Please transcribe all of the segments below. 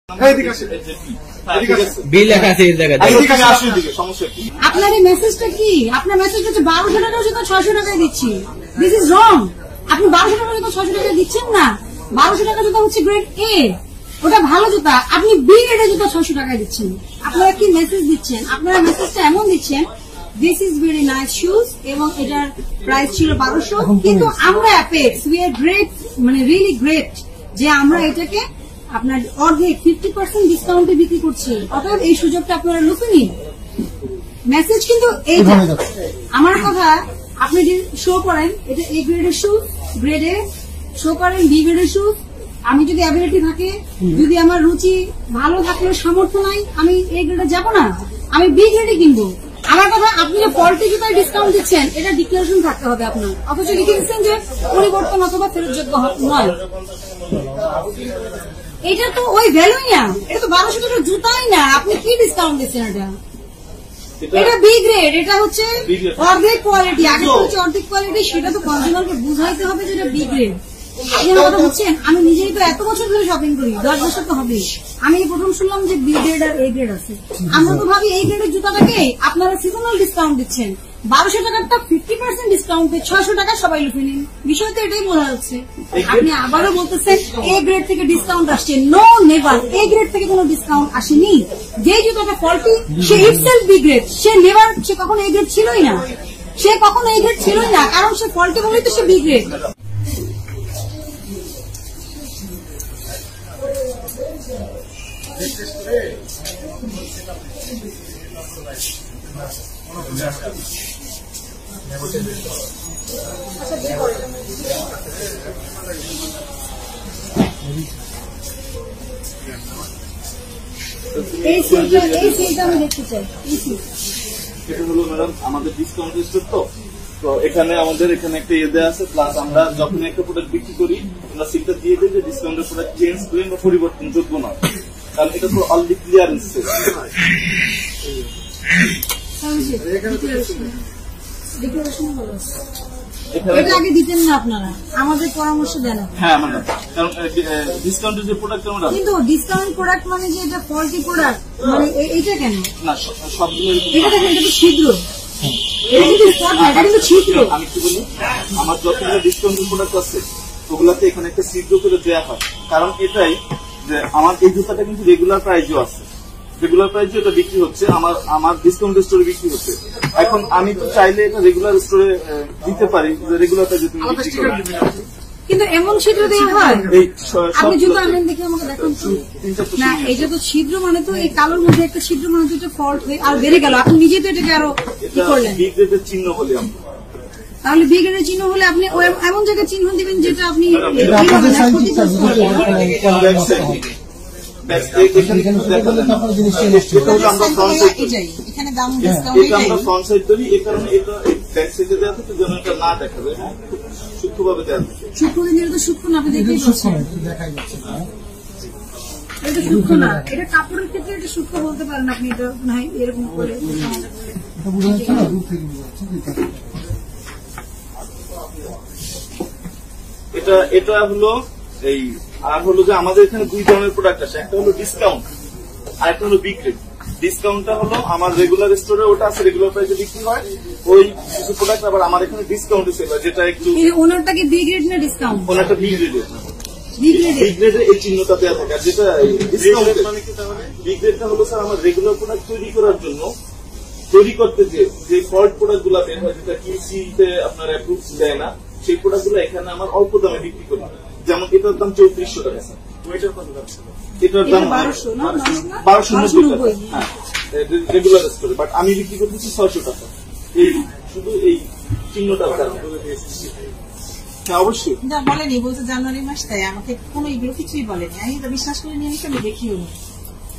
আপনার এই মেসেজটা কি? আপনার মেসেজ হচ্ছে 1200 টাকা জুতা 600 টাকায় দিচ্ছি। This is wrong. আপনি 1200 টাকা জুতা 600 টাকায় দিচ্ছেন না। 1200 টাকা জুতা হচ্ছে গ্রেড এ, ওটা ভালো জুতা। আপনি বি গ্রেডের জুতা 600 টাকায় দিচ্ছেন। আপনারা কি মেসেজ দিচ্ছেন? আপনারা মেসেজটা এমন দিচ্ছেন, this is very nice shoes, এবং এটার প্রাইস ছিল 1200, কিন্তু আমরা অ্যাপেক্স উই আর গ্রেট, মানে রিয়েলি গ্রেট, যে আমরা এটাকে আপনার অর্ধেক 50% ডিসকাউন্টে বিক্রি করছি। অর্থাৎ এই সুযোগটা আপনারা লুফে নিন। মেসেজ কিন্তু এইটা। আমার কথা, আপনি যে শো করেন এটা এ গ্রেডের শুজ, গ্রেড এ শো করেন বি গ্রেডের শুজ। আমি যদি অ্যাবিলিটি থাকে, যদি আমার রুচি ভালো থাকলে সামর্থ্য নাই, আমি এ গ্রেডে যাবো না, আমি বি গ্রেডে কিনবো। আমার কথা, আপনি যে ফল্টি জুতায় ডিসকাউন্ট দিচ্ছেন, এটা ডিক্লারেশন থাকতে হবে আপনার। অথচ লিখে দিচ্ছেন যে পরিবর্তন অথবা ফেরতযোগ্য নয়। এটা তো ওই ভ্যালুই না, এটা তো 1200 টাকার জুতাই না। আপনি কি ডিসকাউন্ট দিচ্ছেন? এটা বি গ্রেড, এটা হচ্ছে অর্ধেক কোয়ালিটি। আগে হচ্ছে অর্ধেক কোয়ালিটি, সেটা তো কনজিউমারকে বুঝাইতে হবে যে এটা বি গ্রেড। কথা বুঝছেন? আমি নিজেই তো এত বছর ধরে শপিং করি, 10 বছর তো হবে। আমি প্রথম শুনলাম যে বি গ্রেড আর এ গ্রেড আছে। আমরা তো ভাবি এই গ্রেডের জুতাটাকে আপনারা সিজনাল ডিসকাউন্ট দিচ্ছেন। 1200 টাকারটা 50% ডিসকাউন্টে 600 টাকা সবাই লুফে নিন। বিষয় তো এটাই বোঝা যাচ্ছে। আপনি আবারও বলতেছেন এ গ্রেড থেকে ডিসকাউন্ট আসছে। No, never. এ গ্রেড থেকে কোনো ডিসকাউন্ট আসেনি। যে জুতাটা ফল্টি, সে ইটসেলফ বি গ্রেড। সে নেভার, সে কখনো এ গ্রেড ছিলই না। সে কখনো এ গ্রেড ছিলই না, কারণ সে ফল্টি বলেই তো সে বি গ্রেড। এই সিলটা আমি দেখতে চাই। এটা হলো ম্যাডাম আমাদের ডিসকাউন্ট স্টোর, তো এখানে আমাদের এখানে একটা ইয়ে দেওয়া আছে। প্লাস আমরা যখন একটা প্রোডাক্ট বিক্রি করি, আমরা সিলটা দিয়ে দিই যে ডিসকাউন্টের প্রোডাক্ট চেঞ্জ করেন বা পরিবর্তন যোগ্য নয়, কারণ এটা তো অলরেডি ক্লিয়ারেন্স সেল। এটা আগে দিতেন না আপনারা, আমাদের পরামর্শ দেন। হ্যাঁ ম্যাডাম, কারণ ডিসকাউন্টের যে প্রোডাক্ট, কিন্তু ডিসকাউন্ট প্রোডাক্ট মানে যে এটা ফল্টি প্রোডাক্ট, মানে এইটা কেন? না, সবগুলো এটা দেখেন, এটা তো ছিদ্র। এটা কিন্তু স্পট না, এটা কিন্তু ছিদ্র। আমি কি বলি, আমার যতগুলো ডিসকাউন্টের প্রোডাক্ট আছে ওগুলাতে এখানে একটা ছিদ্র করে দেওয়া হয়। কারণ এটাই যে আমার এই জুতাটা কিন্তু রেগুলার প্রাইসও আছে, রেগুলার প্রাইসে এটা বিক্রি হচ্ছে, আমার ডিসকাউন্ট স্টোরে বিক্রি হচ্ছে। এখন আমি তো চাইলে এটা রেগুলার স্টোরে দিতে পারি, রেগুলার প্রাইসে তুমি বিক্রি করো, কিন্তু এমন ছিদ্র দেওয়া হয়। আপনি জুতো আনলেন, দেখে আমাকে দেখুন না, এটা তো ছিদ্র মানে তো এই কালোর মধ্যে একটা ছিদ্র মানে তো এটা ফল্ট হয়ে আর বেড়ে গেল। আপনি নিজে তো এটাকে আরো কি করলেন? বি গ্রেডের চিহ্ন বলি আমরা। তাহলে বি গ্রেডের চিহ্ন হলে আপনি এমন জায়গায় চিহ্ন দিবেন যেটা আপনি ফ্রন্ট সাইড ধরি, এই কারণে এটা ব্যাক সাইডে দেওয়া থাকে যেন এটা না দেখা যায়, সূক্ষ্মভাবে দেওয়া থাকে। সূক্ষ্ম দিন, এটা সূক্ষ্ম না, আপনি দেখেই দেখা যাচ্ছে। এটা সূক্ষ্ম না, এটা কাপড়ের ক্ষেত্রে এটা সূক্ষ্ম বলতে পারেন আপনি। এটা না এরকম করে এটা হলো এই, আর হলো যে আমাদের এখানে দুই ধরনের প্রোডাক্ট আছে, একটা হলো ডিসকাউন্ট আর একটা হলো বি গ্রেড। ডিসকাউন্টটা হলো আমার রেগুলার স্টোরে ওটা আছে, রেগুলার প্রাইসে বিক্রি হয় ওই কিছু প্রোডাক্ট, আবার আমার এখানে ডিসকাউন্টে সেল হয়, যেটা একটু। ওনারটা কি বি গ্রেড না ডিসকাউন্ট? ওনারটা বি গ্রেডের। বি গ্রেডের এই চিহ্নটা দেওয়া থাকে, আর যেটা ডিসকাউন্ট মানে কি, তাহলে বি গ্রেডটা হলো স্যার আমার রেগুলার প্রোডাক্ট তৈরি করার জন্য, তৈরি করতে যে ফল্ট প্রোডাক্ট গুলা বের হয়, যেটা কিউসিতে আপনার অ্যাপ্রুভ দেয় না, সেই প্রোডাক্ট গুলো এখানে আমার অল্প দামে বিক্রি করি। যেমন এটার দাম 3400 টাকা, এটার দাম 1290 টাকা রেগুলার স্টোরে, বাট আমি বিক্রি করতেছি 600 টাকা। এই শুধু এই চিহ্নটা অবশ্যই বলেনি, বলছে জানুয়ারি মাস, তাই আমাকে কোনো এগুলো কিছুই বলেনি। আমি তো বিশ্বাস করে নিয়ে নিচ্ছি, আমি দেখিও নি,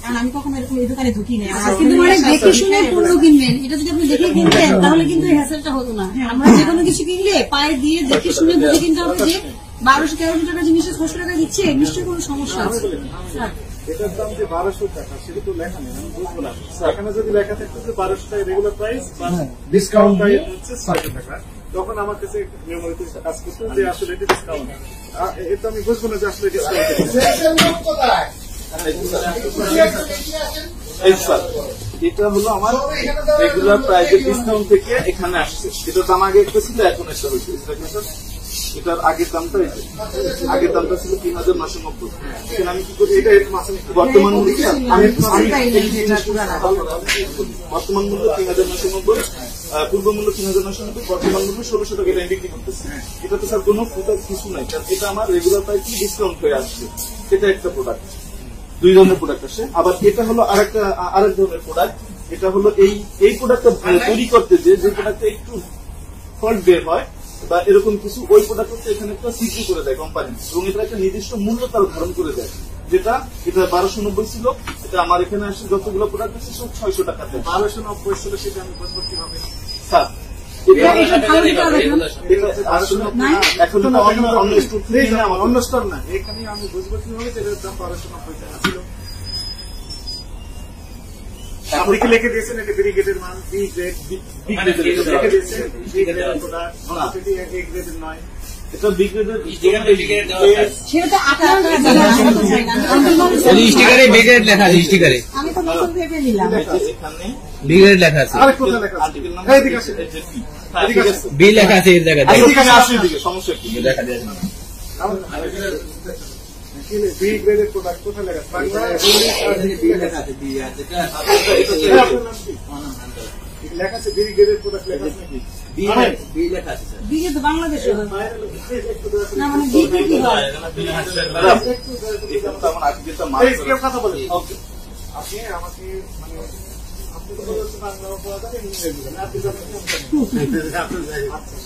কারণ আমি কখনো এরকম এই দোকানে ঢুকি না। কিন্তু মানে দেখে শুনে পণ্য কিনবেন, এটা যদি আপনি দেখে কিনতেন তাহলে কিন্তু এই হ্যাসেলটা হতো না। আমরা যে কোনো কিছু কিনলে পায়ে দিয়ে দেখে শুনে বুঝে কিনতে হবে যে 1200-1300 টাকা জিনিসের 600 টাকা দিচ্ছে, নিশ্চয়ই কোনো সমস্যা আছে। এটার দাম যে 1200 টাকা, সেটা তো লেখা নেই, আমি বুঝবো না। এখানে যদি লেখা থাকতো যে 1200 টাকা রেগুলার প্রাইস বা ডিসকাউন্ট প্রাইস হচ্ছে 600 টাকা, তখন আমার কাছে মেমোরিতে কাজ করতো যে আসলে এটা ডিসকাউন্ট। এটা আমি বুঝবো না যে আসলে ডিসকাউন্ট। এই স্যার এটা হলো আমার রেগুলার প্রাইজের ডিসকাউন্ট থেকে এখানে আসছে। এটার দাম আগে একটা ছিল, এখন একটা হয়েছে। এটার আগের দামটা আগের দামটা ছিল ৩,৯৯০। এখানে আমি কি করি, এটা বর্তমান মূল্য বর্তমান মূল্য ৩,৯৯০, পূর্ব মূল্য ৩,৯৯০, বর্তমান মূল্য ১৬০০ টাকা এটা বিক্রি করতেছে। এটা তো স্যার কোনো কিছু নাই, কারণ এটা আমার রেগুলার প্রাইস ডিসকাউন্ট হয়ে আসছে। এটা একটা প্রোডাক্ট, দুই ধরনের প্রোডাক্ট আসে। আবার এটা হলো আরেক ধরনের প্রোডাক্ট। এটা হলো এই প্রোডাক্টটা তৈরি করতে যে প্রোডাক্টটা একটু ফল্ট বের হয় বা এরকম কিছু, ওই প্রোডাক্ট হচ্ছে এখানে একটা সিজি করে দেয় কোম্পানি, এবং এটা একটা নির্দিষ্ট মূল্য তার ধারণ করে দেয়। যেটা এটা ১২৯০ ছিল, এটা আমার এখানে আসছে যতগুলো প্রোডাক্ট আছে সব ৬০০ টাকাতে। ১২৯০ ছিল, সেটা আমি বুঝবো কিভাবে? স্যার এখন অন্য স্টোর থেকে অন্য স্টোর না, এখানে আমি বুঝবো কিভাবে এটার দাম ১২৯০ টাকা ছিল? আপনি কি লিখে দিয়েছেন এটা ব্রিগেডের মান, বি গ্রেড লিখে দিয়েছেন? বি গ্রেডের প্রোডাক্ট সেটি এ গ্রেডের নয়, এটা বি গ্রেডের সেটা আপনার স্টিকারে বি গ্রেড লেখা আছে, স্টিকারে আমি তো নতুন ভেবে নিলাম। এখানে বি গ্রেড লেখা আছে, আরেক কথা লেখা আছে, এইদিকে আসেন, এদিকে আসেন, বি লেখা আছে এর জায়গায় সমস্যা কি দেখা যায় না। বি গ্রেডের প্রোডাক্ট কোথায় লেখা আছে? বাংলা বি লেখা আছে, বি আছে, লেখা আছে বি গ্রেডের প্রোডাক্ট লেখা আছে নাকি? বি লেখা আছে স্যার, বিয়ে তো বাংলাদেশে হয় না, মানে বিয়ে কি হয়? কথা বলেন আপনি আমাকে, মানে আপনি তো বলছেন বাংলা অপরাধ আপনি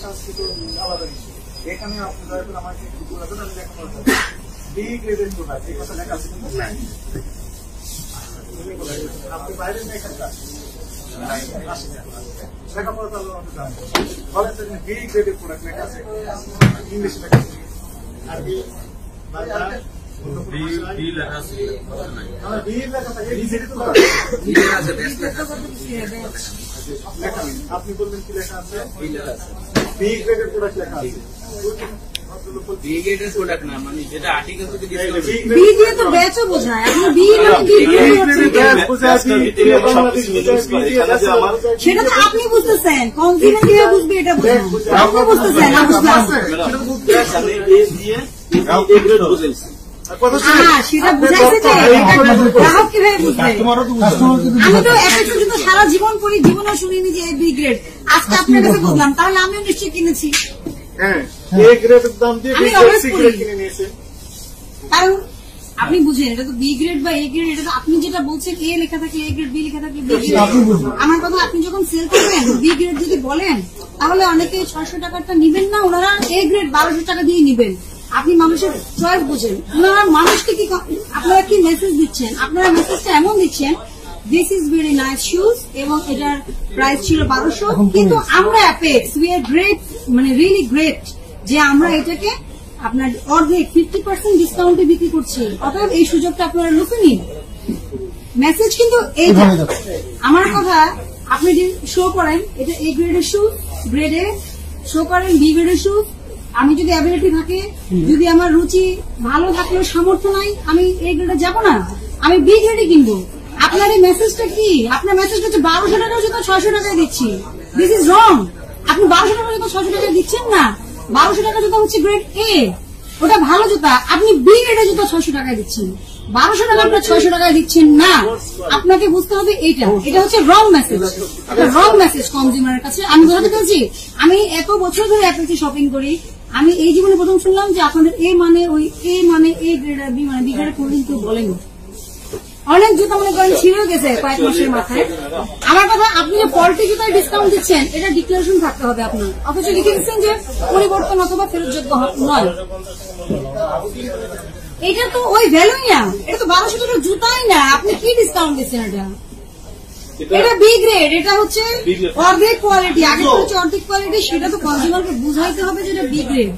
সংস্কৃত আলাদা কিছু। এখানে আপনি দয়া করে আমাকে একটু বলবেন, আমি দেখুন বি গ্রেডের প্রোডাক্ট এই কথা লেখা আছে কিন্তু আপনি বাইরে এখানে লেখাপড়া তো বলেন বি গ্রেডের প্রোডাক্ট লেখা আছে, ইংলিশে লেখা আছে, আরবি বাংলা আপনি বলবেন কি লেখা আছে? বি গ্রেডের প্রোডাক্ট লেখা আছে, বি গ্রেডের প্রোডাক্ট না, মানে যেটা আর্টিকেল থেকে বি দিয়ে তো ব্যাচও বোঝায়, এখন বি মানে কি সেটা তো আপনি বুঝতেছেন, কনজিউমার কিভাবে বুঝবে এটা বুঝবেন আপনি বুঝতেছেন, না বুঝতে সেটা বুঝাইছে যে গ্রাহক কিভাবে বুঝবে। আমি তো এক পর্যন্ত সারা জীবন করি, জীবনেও শুনিনি যে বি গ্রেড, আজকে আপনার কাছে বুঝলাম, তাহলে আমিও নিশ্চয়ই কিনেছি। হ্যাঁ, এ গ্রেডের দাম দিয়ে বি গ্রেড সি গ্রেড কিনে নিয়েছেন, কারণ আপনি বুঝেন এটা তো বি গ্রেড বা এ গ্রেড, এটা তো আপনি যেটা বলছেন এ লেখা থাকলে এ গ্রেড, বি লেখা থাকলে বি গ্রেড। আমার কথা, আপনি যখন সেল করবেন বি গ্রেড যদি বলেন, তাহলে অনেকে ৬০০ টাকাটা নিবেন না, ওনারা এ গ্রেড ১২০০ টাকা দিয়ে নিবেন। আপনি মানুষের চয়েস বুঝেন, ওনারা মানুষকে কি, আপনারা কি মেসেজ দিচ্ছেন? আপনারা মেসেজটা এমন দিচ্ছেন, this is very nice shoes, এবং এটার প্রাইস ছিল ১২০০, কিন্তু আমরা অ্যাপেক্স উই আর গ্রেট, মানে রিয়েলি গ্রেট, যে আমরা এটাকে আপনার অর্ধেক 50% ডিসকাউন্টে বিক্রি করছি। অতএব এই সুযোগটা আপনারা লুফে নিন। মেসেজ কিন্তু এইটা। আমার কথা, আপনি যে শো করেন এটা এ গ্রেডের শুজ, গ্রেডে শো করেন বি গ্রেডের শুজ। আমি যদি অ্যাবিলিটি থাকে, যদি আমার রুচি ভালো থাকলেও সামর্থ্য নাই, আমি এ গ্রেডে যাবো না, আমি বি গ্রেডে কিনবো। আপনার এই মেসেজটা কি? আপনার মেসেজটা হচ্ছে ১২০০ টাকার জুতো ৬০০ টাকায় দিচ্ছি। This is wrong. আপনি ১২০০ টাকার জুতো ৬০০ টাকায় দিচ্ছেন না। ১২০০ টাকার জুতো হচ্ছে গ্রেড এ, ওটা ভালো জুতা। আপনি বি গ্রেডের জুতো ৬০০ টাকায় দিচ্ছেন, ১২০০ টাকা আপনার ৬০০ টাকায় দিচ্ছেন না। আপনাকে বুঝতে হবে এটা হচ্ছে রং মেসেজ, রং মেসেজ কনজিউমারের কাছে। আমি বোঝাতে চাইছি, আমি এত বছর ধরে অ্যাপেক্সে শপিং করি, আমি এই জীবনে প্রথম শুনলাম যে আপনাদের এ মানে ওই এ মানে এ গ্রেড আর বি মানে বি গ্রেড কোনদিন কেউ বলেনি। অনেক জুতা মনে করেন ছিঁড়ে গেছে কয়েক মাসের মাথায়। আমার কথা, আপনি যে ফল্টি জুতায় ডিসকাউন্ট দিচ্ছেন, এটা ডিক্লারেশন থাকতে হবে আপনার, অথচ লিখে দিচ্ছেন যে পরিবর্তন অথবা ফেরতযোগ্য নয়। এটা তো ওই ভ্যালুই না, এটা তো ১২০০ টাকার জুতাই না, আপনি কি ডিসকাউন্ট দিচ্ছেন? এটা বি গ্রেড, এটা হচ্ছে অর্ধেক কোয়ালিটি। আগে হচ্ছে অর্ধেক কোয়ালিটি, সেটা তো কনজিউমারকে বুঝাইতে হবে যে এটা বি গ্রেড।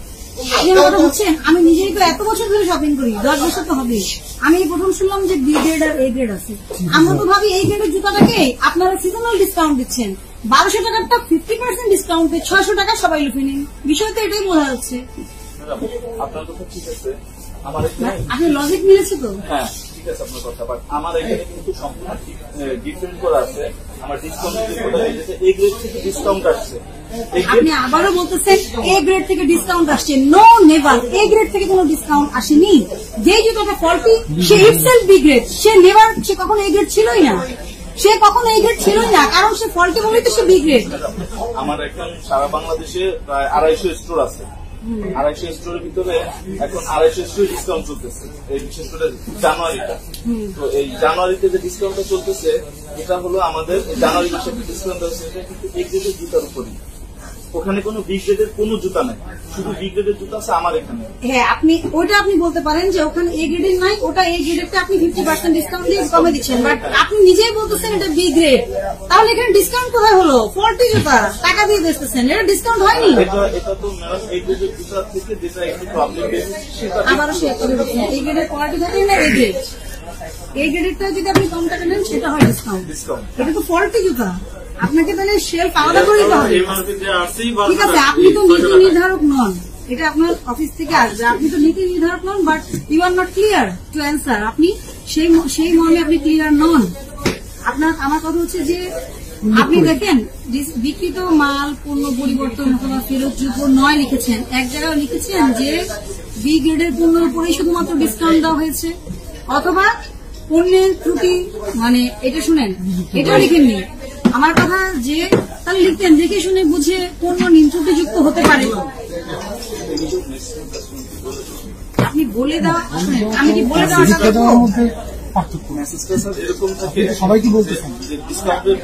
আপনি আমার কথা বুঝছেন? আমি নিজেই তো এত বছর ধরে শপিং করি, ১০ বছর তো হবে। আমি প্রথম শুনলাম যে বি গ্রেড আর এ গ্রেড আছে। আমরা তো ভাবি এই গ্রেডের জুতাটাকে আপনারা সিজনাল ডিসকাউন্ট দিচ্ছেন, ১২০০ টাকারটা 50% ডিসকাউন্টে ৬০০ টাকা সবাই লুফে নিন। বিষয় তো এটাই বোঝা যাচ্ছে। আপনার কথা ঠিক আছে, আমার আপনার লজিক মিলেছে তো? হ্যাঁ, ঠিক আছে আপনার কথা, বাট আমার এখানে কিন্তু সম্পূর্ণ ডিফারেন্ট করা আছে। আমার ডিসকাউন্ট এ গ্রেড থেকে ডিসকাউন্ট আসছে। আপনি আবারও বলতেছেন এ গ্রেড থেকে ডিসকাউন্ট আসছে। নো নেভার, এ গ্রেড থেকে কোনো ডিসকাউন্ট আসেনি। যে জুতোটা ফল্টি সে ইটসেলফ বি গ্রেড, সে নেভার, সে কখনো এ গ্রেড ছিলই না, সে কখনো এ গ্রেড ছিলই না, কারণ সে ফল্টি বলেই তো সে বি গ্রেড। আমার এখন সারা বাংলাদেশে প্রায় 250 স্টোর আছে। 250 স্টোরের ভিতরে এখন 250 স্টোরে ডিসকাউন্ট চলতেছে, এই বিশেষ করে জানুয়ারিটা। তো এই জানুয়ারিতে যে ডিসকাউন্টটা চলতেছে এটা হলো আমাদের জানুয়ারি মাসে ডিসকাউন্ট আছে, এটা কিন্তু এ গ্রেডের জুতার উপরই। ওখানে কোনো বি গ্রেডের কোনো জুতা নেই, শুধু বি গ্রেডের জুতা আছে আমার এখানে। হ্যাঁ, আপনি ওইটা আপনি বলতে পারেন যে ওখানে এ গ্রেডের নাই, ওটা এ গ্রেডেরটা আপনি 50% ডিসকাউন্ট দিয়ে কমে দিচ্ছেন, বাট আপনি নিজেই বলতেছেন এটা বি গ্রেড। তাহলে এখানে ডিসকাউন্ট কোথায় হলো? ফল্টি জুতা টাকা দিয়ে বেচতেছেন, এটা ডিসকাউন্ট হয়নি। এটা তো এ গ্রেডের জুতা থেকে যেটা একটু প্রবলেম বেশি সেটা আবারও শেয়ার করে দিচ্ছেন, এই গ্রেডের কোয়ালিটি থাকে না এ গ্রেড। এই গ্রেডেরটা যদি আপনি কম টাকা নেন সেটা হয় ডিসকাউন্ট। এটা তো ফল্টি জুতা, আপনাকে তাহলে শেলফ আলাদা করে দিতে হবে। ঠিক আছে, আপনি তো নীতি নির্ধারক নন, এটা আপনার অফিস থেকে আসবে, আপনি তো নীতি নির্ধারক নন, but you are not clear to answer. আপনি সেই মর্মে আপনি ক্লিয়ার নন। আপনার আমার কথা হচ্ছে যে আপনি দেখেন বিক্রিত মাল পণ্য পরিবর্তন অথবা ফেরতযোগ্য নয় লিখেছেন, এক জায়গায় লিখেছেন যে বি গ্রেডের পণ্যের উপরেই শুধুমাত্র ডিসকাউন্ট দেওয়া হয়েছে, অথবা পণ্যের ত্রুটি, মানে এটা শুনেন, এটাও লিখেননি। আমার কথা যে তাহলে লিখতেন দেখে শুনে বুঝে পণ্য ত্রুটিযুক্ত হতে পারে। আপনি বলে দেওয়া, আমি কি বলে দেওয়াটা এরকম থাকে, সবাই কি বলতেছেন যে ডিসকাউন্টের